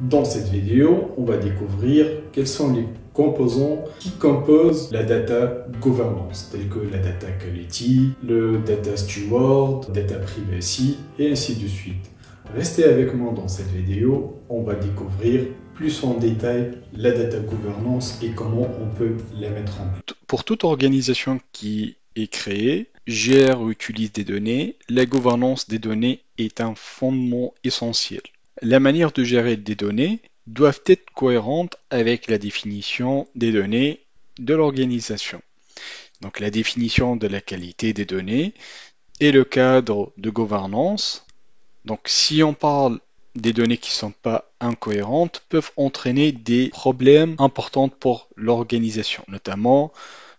Dans cette vidéo, on va découvrir quels sont les composants qui composent la data governance, tels que la data quality, le data steward, data privacy et ainsi de suite. Restez avec moi dans cette vidéo, on va découvrir plus en détail la data governance et comment on peut la mettre en place. Pour toute organisation qui est créée, gère ou utilise des données, la gouvernance des données est un fondement essentiel. La manière de gérer des données doit être cohérente avec la définition des données de l'organisation. Donc la définition de la qualité des données et le cadre de gouvernance. Donc si on parle des données qui ne sont pas incohérentes, peuvent entraîner des problèmes importants pour l'organisation, notamment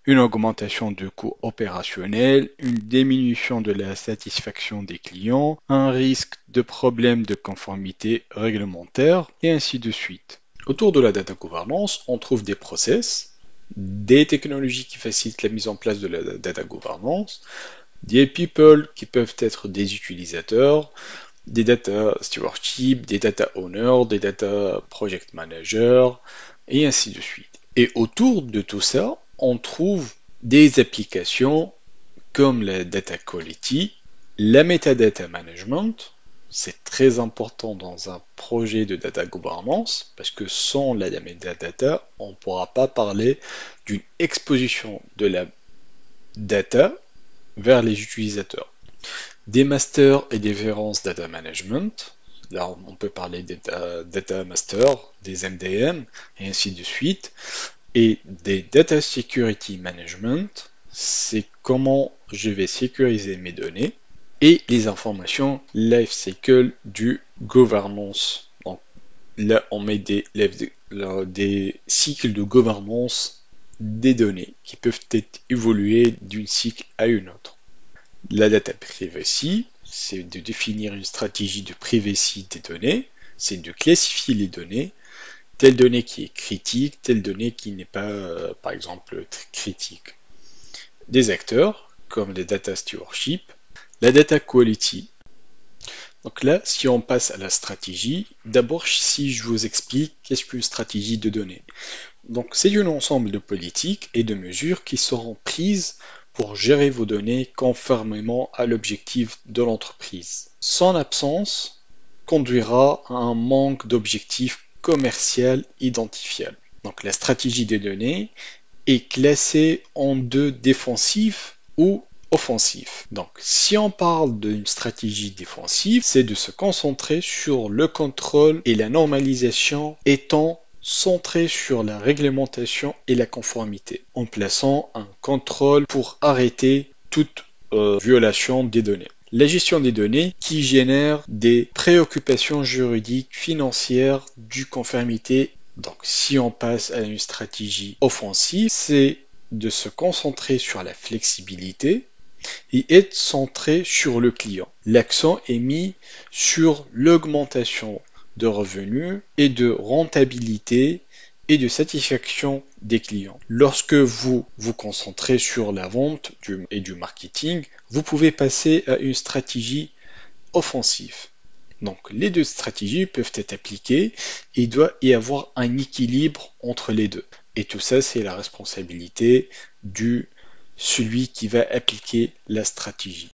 une augmentation du coût opérationnel, une diminution de la satisfaction des clients, un risque de problèmes de conformité réglementaire, et ainsi de suite. Autour de la data governance, on trouve des process, des technologies qui facilitent la mise en place de la data governance, des people qui peuvent être des utilisateurs, des data stewardship, des data owners, des data project managers, et ainsi de suite. Et autour de tout ça, on trouve des applications comme la data quality, la metadata management. C'est très important dans un projet de data governance parce que sans la metadata, on ne pourra pas parler d'une exposition de la data vers les utilisateurs. Des masters et des références data management. Là, on peut parler des data masters, des MDM, et ainsi de suite. Et des data security management, c'est comment je vais sécuriser mes données. Et les informations life cycle du governance. Donc là, on met des cycles de gouvernance des données qui peuvent être évolués d'une cycle à une autre. La data privacy, c'est de définir une stratégie de privacy des données, c'est de classifier les données, telle donnée qui est critique, telle donnée qui n'est pas, par exemple, critique. Des acteurs, comme les data stewardship, la data quality. Donc là, si on passe à la stratégie, d'abord, si je vous explique qu'est-ce qu'une stratégie de données. Donc, c'est un ensemble de politiques et de mesures qui seront prises pour gérer vos données conformément à l'objectif de l'entreprise. Son absence conduira à un manque d'objectifs commercial identifiable. Donc la stratégie des données est classée en deux défensifs ou offensifs. Donc si on parle d'une stratégie défensive, c'est de se concentrer sur le contrôle et la normalisation étant centré sur la réglementation et la conformité, en plaçant un contrôle pour arrêter toute violation des données. La gestion des données qui génère des préoccupations juridiques, financières, du conformité. Donc si on passe à une stratégie offensive, c'est de se concentrer sur la flexibilité et être centré sur le client. L'accent est mis sur l'augmentation de revenus et de rentabilité et de satisfaction des clients. Lorsque vous vous concentrez sur la vente et du marketing, vous pouvez passer à une stratégie offensive. Donc les deux stratégies peuvent être appliquées et il doit y avoir un équilibre entre les deux. Et tout ça, c'est la responsabilité de celui qui va appliquer la stratégie.